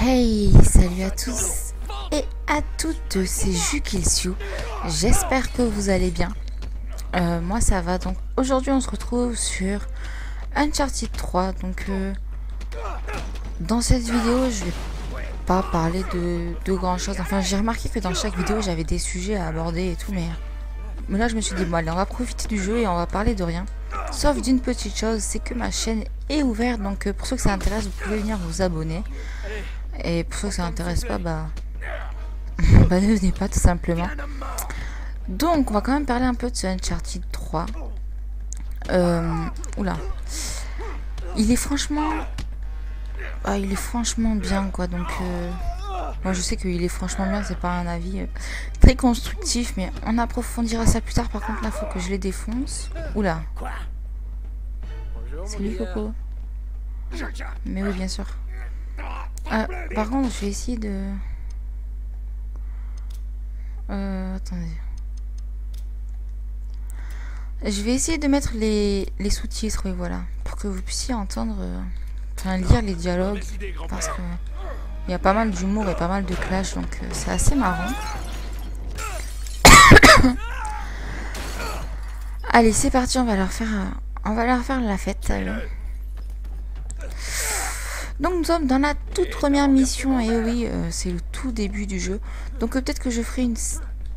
Hey, salut à tous et à toutes, c'est Jukilsiu. J'espère que vous allez bien. Moi ça va, donc aujourd'hui on se retrouve sur Uncharted 3. Donc dans cette vidéo je vais pas parler de grand chose. Enfin j'ai remarqué que dans chaque vidéo j'avais des sujets à aborder et tout, mais là je me suis dit bon allez, on va profiter du jeu et on va parler de rien. Sauf d'une petite chose, c'est que ma chaîne est ouverte, donc pour ceux que ça intéresse vous pouvez venir vous abonner. Et pour ceux que ça n'intéresse pas, bah ne venez pas tout simplement. Donc on va quand même parler un peu de ce Uncharted 3. Oula. Il est franchement bien quoi. Donc moi je sais qu'il est franchement bien, c'est pas un avis très constructif, mais on approfondira ça plus tard. Par contre là faut que je les défonce. Oula. C'est lui Coco. Mais oui bien sûr. Par contre je vais essayer de... attendez. Je vais essayer de mettre les sous-titres, oui, voilà, pour que vous puissiez entendre, enfin lire les dialogues, parce que il y a pas mal d'humour et pas mal de clash, donc c'est assez marrant. Allez, c'est parti, on va leur faire la fête. Donc nous sommes dans la toute première mission, et oui, c'est le tout début du jeu. Donc peut-être que je ferai une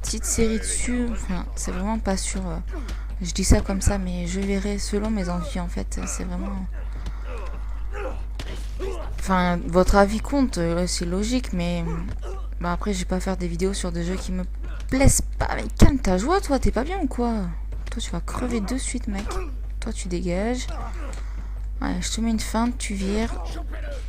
petite série dessus, enfin c'est vraiment pas sûr. Je dis ça comme ça, mais je verrai selon mes envies en fait. C'est vraiment... Enfin, votre avis compte, c'est logique, mais... Bon, après, je vais pas faire des vidéos sur des jeux qui me plaisent pas. Mais calme ta joie, toi, t'es pas bien ou quoi? Toi, tu vas crever de suite, mec. Toi, tu dégages. Ouais, je te mets une feinte, tu vires.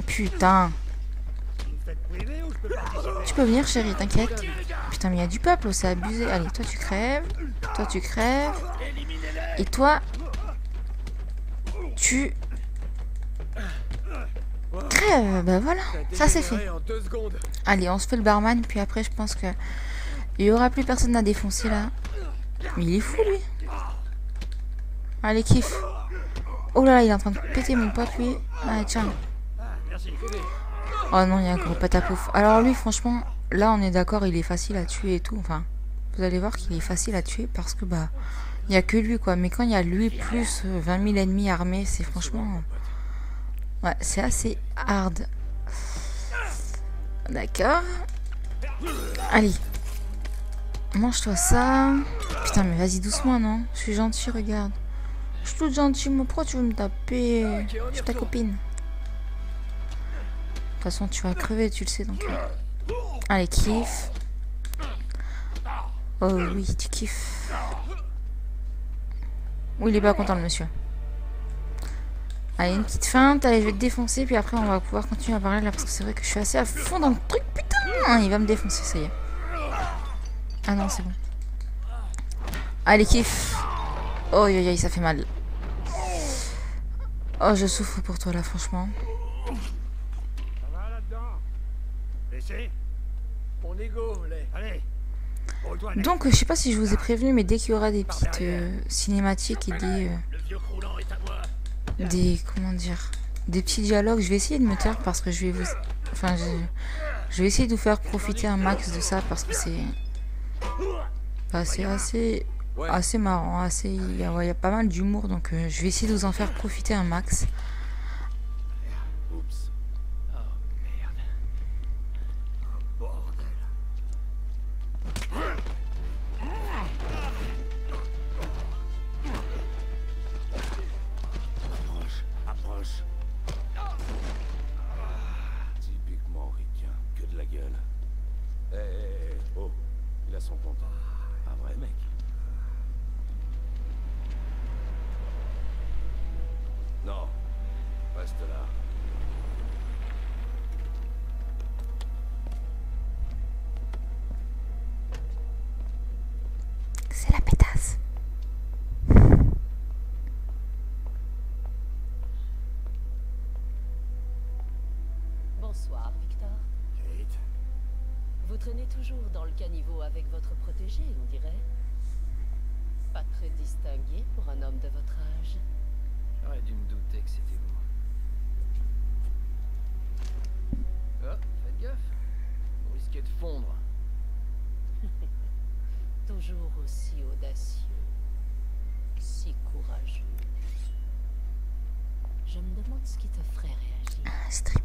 Putain. Tu peux venir, chérie, t'inquiète. Putain, mais il y a du peuple, c'est abusé. Allez, toi, tu crèves. Toi, tu crèves. Et toi, tu crèves. Bah voilà, ça c'est fait. Allez, on se fait le barman, puis après je pense que il y aura plus personne à défoncer là. Mais il est fou lui. Allez, kiffe. Oh là là, il est en train de péter mon pote lui. Allez, tiens. Oh non, il y a un gros patapouf. Alors lui, franchement, là on est d'accord, il est facile à tuer et tout. Enfin, vous allez voir qu'il est facile à tuer parce que bah... Il n'y a que lui quoi, mais quand il y a lui plus 20 000 ennemis armés, c'est franchement... Ouais, c'est assez hard. D'accord. Allez. Mange-toi ça. Putain, mais vas-y doucement, non? Je suis gentil, regarde. Je suis toute gentille, mais pourquoi tu veux me taper? Je suis ta copine. De toute façon, tu vas crever, tu le sais, donc... Allez, kiffe. Oh oui, tu kiffes. Oui, il est pas content, le monsieur. Allez, une petite feinte. Allez, je vais te défoncer. Puis après, on va pouvoir continuer à parler là. Parce que c'est vrai que je suis assez à fond dans le truc. Putain, il va me défoncer, ça y est. Ah non, c'est bon. Allez, kiff. Oh, aïe, aïe, ça fait mal. Oh, je souffre pour toi là, franchement. Donc, je sais pas si je vous ai prévenu, mais dès qu'il y aura des petites cinématiques et comment dire, des petits dialogues, je vais essayer de me taire parce que je vais vous... Enfin, je vais essayer de vous faire profiter un max de ça parce que c'est... Bah, c'est assez marrant, assez... Il y a pas mal d'humour, donc je vais essayer de vous en faire profiter un max. Son compte. Un vrai mec. Non, reste là. C'est la pétasse. Bonsoir, Victor. Kate. Vous traînez toujours dans le caniveau avec votre protégé, on dirait. Pas très distingué pour un homme de votre âge. J'aurais dû me douter que c'était vous. Oh, faites risquer de fondre. Toujours aussi audacieux. Si courageux. Je me demande ce qui te ferait réagir. Un strip.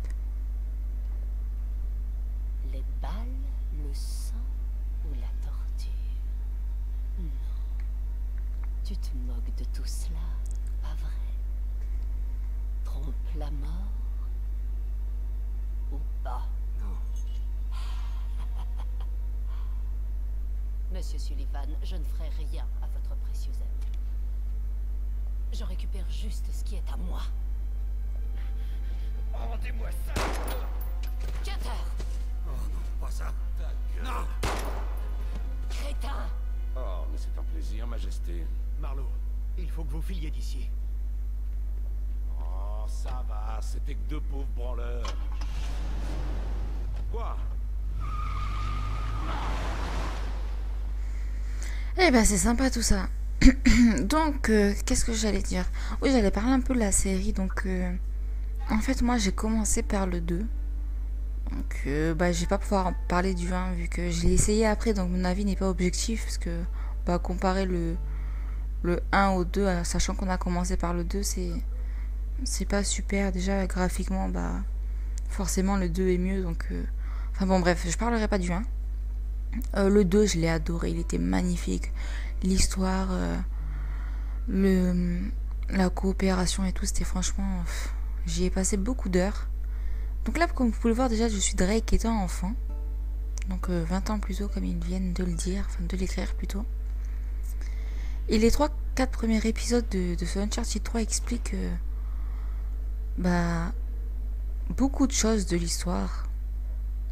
Les balles, le sang ou la torture? Non. Tu te moques de tout cela, pas vrai? Trompe la mort? Ou pas? Non. Monsieur Sullivan, je ne ferai rien à votre précieux ami. Je récupère juste ce qui est à moi. Rendez-moi ça. Cutter! Oh non, pas ça. Ta gueule. Non. Crétin! Oh, mais c'est un plaisir, Majesté. Marlowe, il faut que vous filiez d'ici. Oh, ça va, c'était que deux pauvres branleurs. Quoi? Eh ben c'est sympa tout ça. Donc qu'est-ce que j'allais dire? Oui, j'allais parler un peu de la série. Donc en fait moi j'ai commencé par le 2. Donc bah je vais pas pouvoir en parler du 1 vu que je l'ai essayé après, donc mon avis n'est pas objectif parce que bah comparer le 1 au 2, sachant qu'on a commencé par le 2, c'est pas super. Déjà graphiquement bah forcément le 2 est mieux, donc enfin bon bref, je parlerai pas du 1. Le 2 je l'ai adoré, il était magnifique. L'histoire, la coopération et tout, c'était franchement... j'y ai passé beaucoup d'heures. Donc là, comme vous pouvez le voir, déjà, je suis Drake étant enfant. Donc 20 ans plus tôt, comme ils viennent de le dire, enfin de l'écrire plutôt. Et les 3-4 premiers épisodes de ce Uncharted 3 expliquent bah, beaucoup de choses de l'histoire.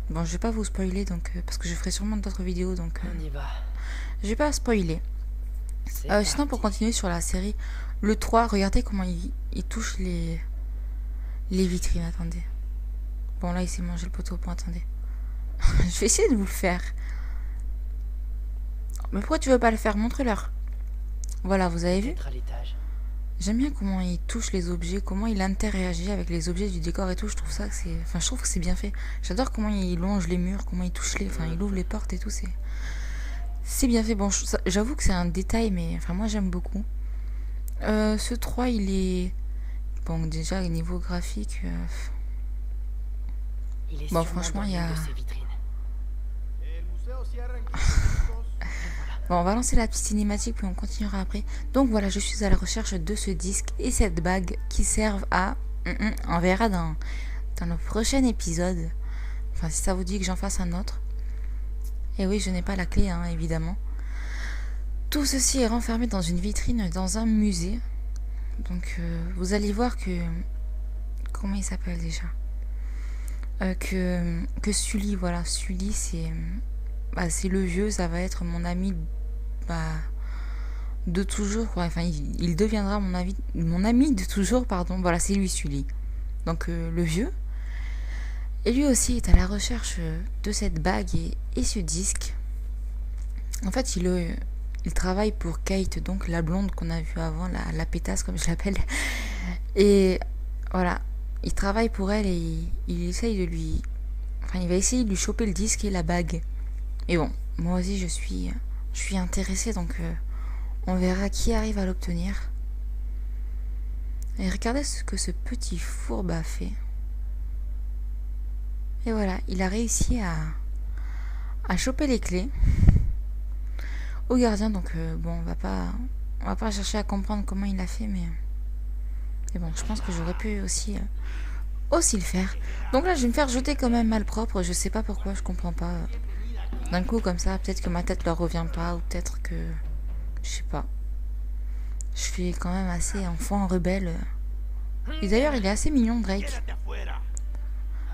Bon, je vais pas vous spoiler, donc parce que je ferai sûrement d'autres vidéos, donc On y va. je vais pas spoiler. Sinon, pour continuer sur la série, le 3, regardez comment il touche les vitrines. Attendez. Bon, là, il s'est mangé le poteau. Bon, attendez. Je vais essayer de vous le faire. Mais pourquoi tu veux pas le faire? Montre-leur. Voilà, vous avez vu? Être à l'étage. J'aime bien comment il touche les objets, comment il interagit avec les objets du décor et tout. Je trouve ça que c'est... Enfin, je trouve que c'est bien fait. J'adore comment il longe les murs, comment il touche les... Enfin, il ouvre les portes et tout. C'est bien fait. Bon, j'avoue que c'est un détail, mais enfin, moi, j'aime beaucoup. Ce 3, il est... Bon, déjà, au niveau graphique... Il est Bon, sûrement franchement, dans il y a... l'une de ces vitrines. Bon, on va lancer la petite cinématique, puis on continuera après. Donc voilà, je suis à la recherche de ce disque et cette bague qui servent à... On verra dans le prochain épisode. Enfin, si ça vous dit que j'en fasse un autre. Et oui, je n'ai pas la clé, hein, évidemment. Tout ceci est renfermé dans une vitrine, dans un musée. Donc, vous allez voir que... Comment il s'appelle déjà? Que Sully, voilà. Sully, c'est... Bah, c'est le vieux, ça va être mon ami... Bah, de toujours, quoi. Enfin, il deviendra mon ami de toujours, pardon. Voilà, c'est lui, Sully. Donc, le vieux. Et lui aussi est à la recherche de cette bague et ce disque. En fait, il travaille pour Kate, donc la blonde qu'on a vue avant, la pétasse comme je l'appelle. Et voilà, il travaille pour elle et il essaye de lui... Enfin, il va essayer de lui choper le disque et la bague. Et bon, moi aussi je suis intéressée, donc on verra qui arrive à l'obtenir. Et regardez ce que ce petit fourbe a fait. Et voilà, il a réussi à choper les clés au gardien. Donc bon, on va pas chercher à comprendre comment il a fait, mais bon, je pense que j'aurais pu aussi le faire. Donc là, je vais me faire jeter quand même malpropre. Je sais pas pourquoi, je comprends pas. D'un coup comme ça, peut-être que ma tête leur revient pas, ou peut-être que je sais pas. Je suis quand même assez enfant rebelle. Et d'ailleurs, il est assez mignon, Drake.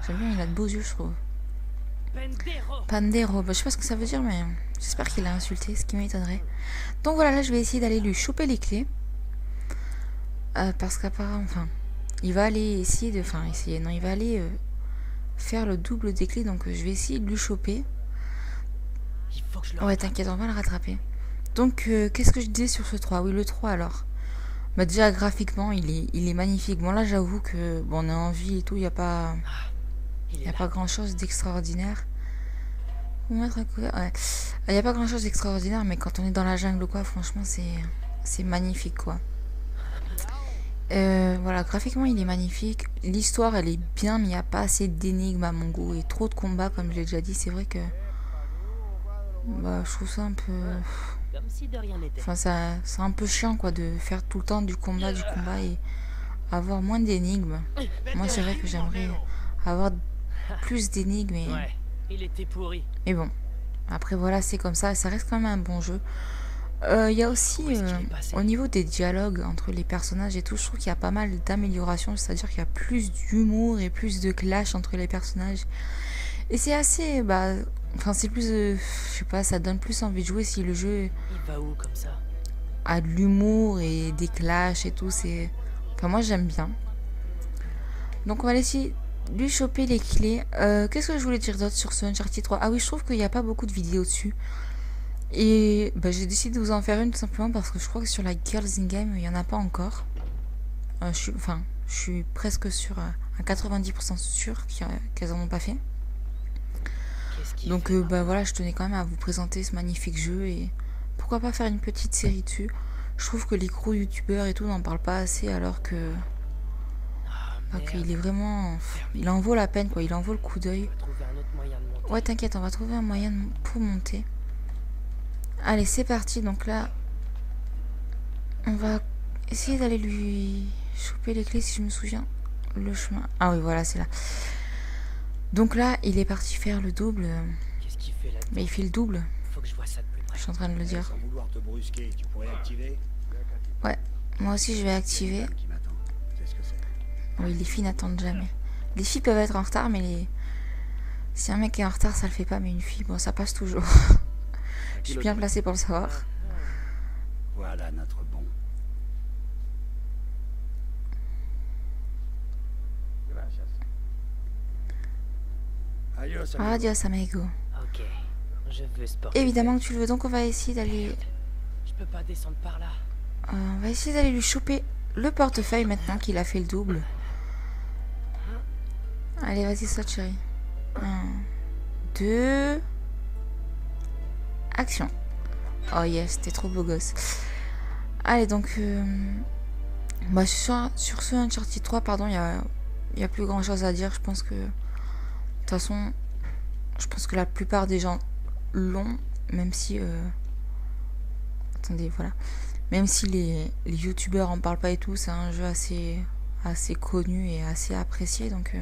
J'aime bien, il a de beaux yeux, je trouve. Pandero, bah, je sais pas ce que ça veut dire, mais j'espère qu'il a insulté, ce qui m'étonnerait. Donc voilà, là je vais essayer d'aller lui choper les clés. Parce qu'apparemment, enfin, il va aller essayer de... Enfin, essayer, non, il va aller faire le double des clés, donc je vais essayer de lui choper. Il faut que je le Ouais, t'inquiète, on va le rattraper. Donc, qu'est-ce que je disais sur ce 3? Oui, le 3 alors. Bah déjà, graphiquement, il est magnifique. Bon, là, j'avoue que, bon, on est en vie et tout, il n'y a pas... Il n'y a pas grand chose d'extraordinaire. Ou mettre à couvert. Ouais. Il n'y a pas grand chose d'extraordinaire, mais quand on est dans la jungle ou quoi, franchement, c'est magnifique quoi. Voilà, graphiquement il est magnifique. L'histoire elle est bien, mais il n'y a pas assez d'énigmes à mon goût et trop de combats, comme je l'ai déjà dit. C'est vrai que bah, je trouve ça un peu. Comme si de rien n'était. Enfin, c'est un peu chiant quoi de faire tout le temps du combat et avoir moins d'énigmes. Moi, c'est vrai que j'aimerais avoir plus d'énigmes. Ouais, il était pourri. Mais bon, après voilà, c'est comme ça reste quand même un bon jeu. Il y a aussi, Où est-ce qu'il est passé? au niveau des dialogues entre les personnages et tout, je trouve qu'il y a pas mal d'améliorations, c'est-à-dire qu'il y a plus d'humour et plus de clash entre les personnages. Et c'est assez, bah, enfin c'est plus, je sais pas, ça donne plus envie de jouer si le jeu Il va où comme ça? a de l'humour et des clashs et tout, c'est... Enfin moi j'aime bien. Donc on va essayer de lui choper les clés. Qu'est-ce que je voulais dire d'autre sur ce Uncharted 3? Ah oui, je trouve qu'il n'y a pas beaucoup de vidéos dessus. Et bah, j'ai décidé de vous en faire une tout simplement parce que je crois que sur la Girls in Game, il n'y en a pas encore. Je suis presque sûr, à 90% sûr qu'elles en ont pas fait. Qu'est-ce qu'il Donc fait bah voilà, je tenais quand même à vous présenter ce magnifique jeu et pourquoi pas faire une petite série dessus. Je trouve que les gros youtubeurs et tout n'en parlent pas assez alors que Ah, bah, merde. qu'il est vraiment... Il en vaut la peine quoi, il en vaut le coup d'œil. On va trouver un autre moyen de monter. Ouais t'inquiète, on va trouver un moyen pour monter. Allez c'est parti, donc là on va essayer d'aller lui choper les clés si je me souviens. Le chemin. Ah oui voilà c'est là. Donc là il est parti faire le double. Qu'est-ce qu'il fait là? Mais il fait le double. Faut que je vois ça de plus Je près. suis en train de le dire. Sans vouloir te brusquer, tu pourrais activer. Ouais. Moi aussi je vais activer. Qui m'attend. C'est ce que c'est. Oui les filles n'attendent jamais. Les filles peuvent être en retard mais si un mec est en retard ça le fait pas, mais une fille bon ça passe toujours. Je suis bien placée pour le savoir. Voilà notre bon. Adios, amigo. Adios amigo. Ok, je veux ce portefeuille. Évidemment que tu le veux, donc on va essayer d'aller... Je peux pas descendre par là. On va essayer d'aller lui choper le portefeuille maintenant qu'il a fait le double. Allez, vas-y, saute, chérie. 1, 2... Action. Oh yes, t'es trop beau gosse. Allez, donc... Bah, sur ce Uncharted 3, pardon, il y a plus grand chose à dire. Je pense que... De toute façon, je pense que la plupart des gens l'ont, même si... Attendez, voilà. Même si les youtubeurs en parlent pas et tout, c'est un jeu assez connu et assez apprécié, donc...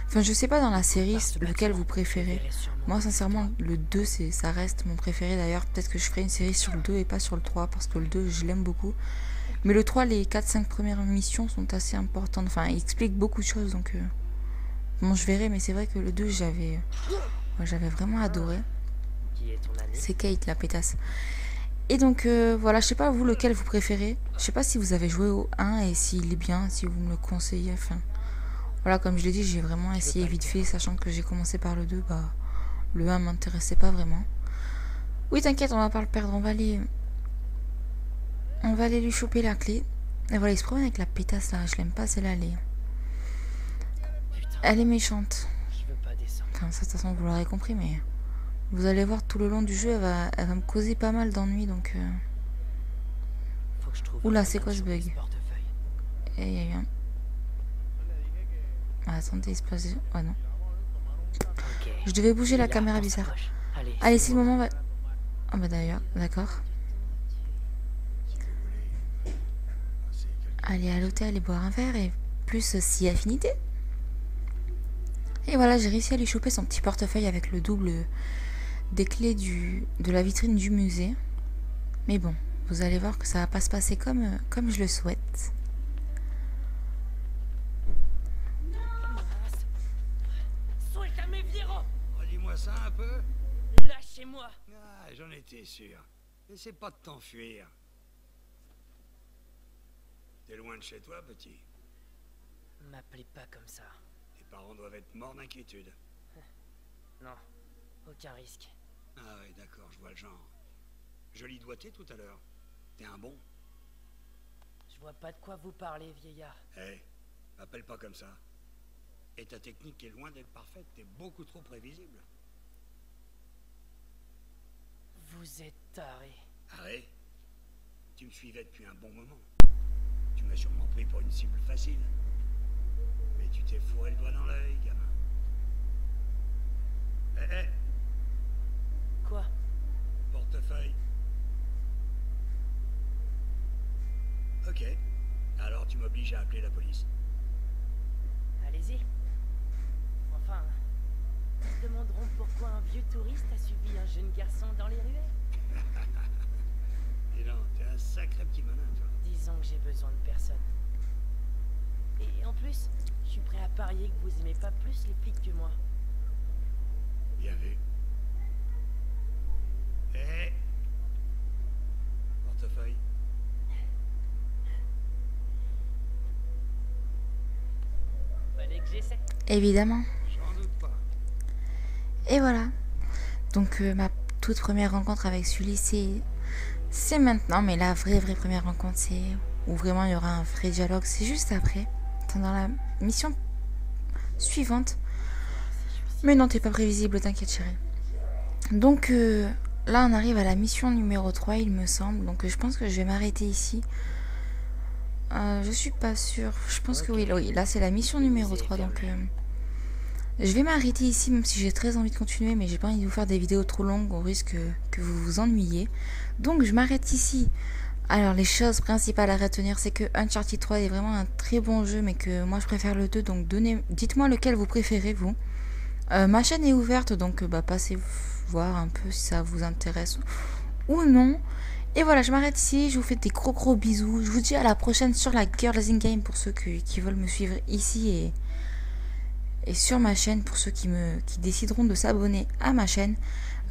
Enfin, je sais pas dans la série lequel vous préférez. Moi, sincèrement, le 2, ça reste mon préféré. D'ailleurs, peut-être que je ferai une série sur le 2 et pas sur le 3, parce que le 2, je l'aime beaucoup. Mais le 3, les 4-5 premières missions sont assez importantes. Enfin, il explique beaucoup de choses, donc... Bon, je verrai, mais c'est vrai que le 2, j'avais vraiment adoré. Qui est ton ami? C'est Kate, la pétasse. Et donc, voilà, je sais pas, vous, lequel vous préférez. Je sais pas si vous avez joué au 1 et s'il est bien, si vous me le conseillez, enfin... Voilà, comme je l'ai dit, j'ai vraiment essayé vite fait, sachant que j'ai commencé par le 2, bah... Le 1 m'intéressait pas vraiment. Oui, t'inquiète, on va pas le perdre, on va aller lui choper la clé. Et voilà, il se promène avec la pétasse, là, je l'aime pas, celle-là, Putain, elle est méchante. je veux pas descendre. Enfin, ça, de toute façon, vous l'aurez compris, mais... Vous allez voir, tout le long du jeu, elle va me causer pas mal d'ennuis, donc... Faut que je trouve. Oula, un c'est moyen quoi de ce choper bug? portefeuille. Et il y a eu un... Ah, attendez, il se passe... Oh non. Ok. Je devais bouger la Il est là, caméra dans sa bizarre. poche. Allez, c'est le moment... Ah bah d'ailleurs, d'accord. Aller à l'hôtel et boire un verre et plus si affinité. Et voilà, j'ai réussi à lui choper son petit portefeuille avec le double des clés de la vitrine du musée. Mais bon, vous allez voir que ça va pas se passer comme je le souhaite. Suéltame, Viero! Redis-moi ça un peu. Lâchez-moi! Ah, j'en étais sûr. Essaie pas de t'enfuir. T'es loin de chez toi, petit. M'appelez pas comme ça. Tes parents doivent être morts d'inquiétude. Non, aucun risque. Ah ouais, d'accord, je vois le genre. Joli doigté tout à l'heure. T'es un bon. Je vois pas de quoi vous parlez, vieillard. Hé, m'appelle pas comme ça. Et ta technique est loin d'être parfaite, t'es beaucoup trop prévisible. Vous êtes taré. Arrête. Tu me suivais depuis un bon moment. Tu m'as sûrement pris pour une cible facile. Mais tu t'es fourré le doigt dans l'œil, gamin. Hé, Quoi? portefeuille. Ok. Alors tu m'obliges à appeler la police. Allez-y. Enfin, ils se demanderont pourquoi un vieux touriste a suivi un jeune garçon dans les ruelles. Dis donc, t'es un sacré petit malin, toi. Disons que j'ai besoin de personne. Et en plus, je suis prêt à parier que vous aimez pas plus les flics que moi. Bien vu. Hé. Portefeuille. Fallait que j'essaie. Évidemment. J'en doute pas. Et voilà. Donc ma toute première rencontre avec Sully, c'est maintenant. Mais la vraie première rencontre, c'est où vraiment il y aura un vrai dialogue. C'est juste après. Dans la mission suivante. Mais non, t'es pas prévisible, t'inquiète chérie. Donc là on arrive à la mission numéro 3 il me semble. Donc je pense que je vais m'arrêter ici. Je suis pas sûre. Je pense que oui, là c'est la mission numéro 3. Donc je vais m'arrêter ici même si j'ai très envie de continuer. Mais j'ai pas envie de vous faire des vidéos trop longues. Au risque que vous vous ennuyiez. Donc je m'arrête ici. Alors les choses principales à retenir, c'est que Uncharted 3 est vraiment un très bon jeu, mais que moi je préfère le 2, donc dites-moi lequel vous préférez vous. Ma chaîne est ouverte, donc passez voir un peu si ça vous intéresse ou non. Et voilà, je m'arrête ici, je vous fais des gros bisous. Je vous dis à la prochaine sur la Girls in Game pour ceux qui veulent me suivre ici et sur ma chaîne pour ceux qui décideront de s'abonner à ma chaîne.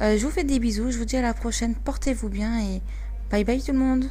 Je vous fais des bisous, je vous dis à la prochaine, portez-vous bien et bye bye tout le monde.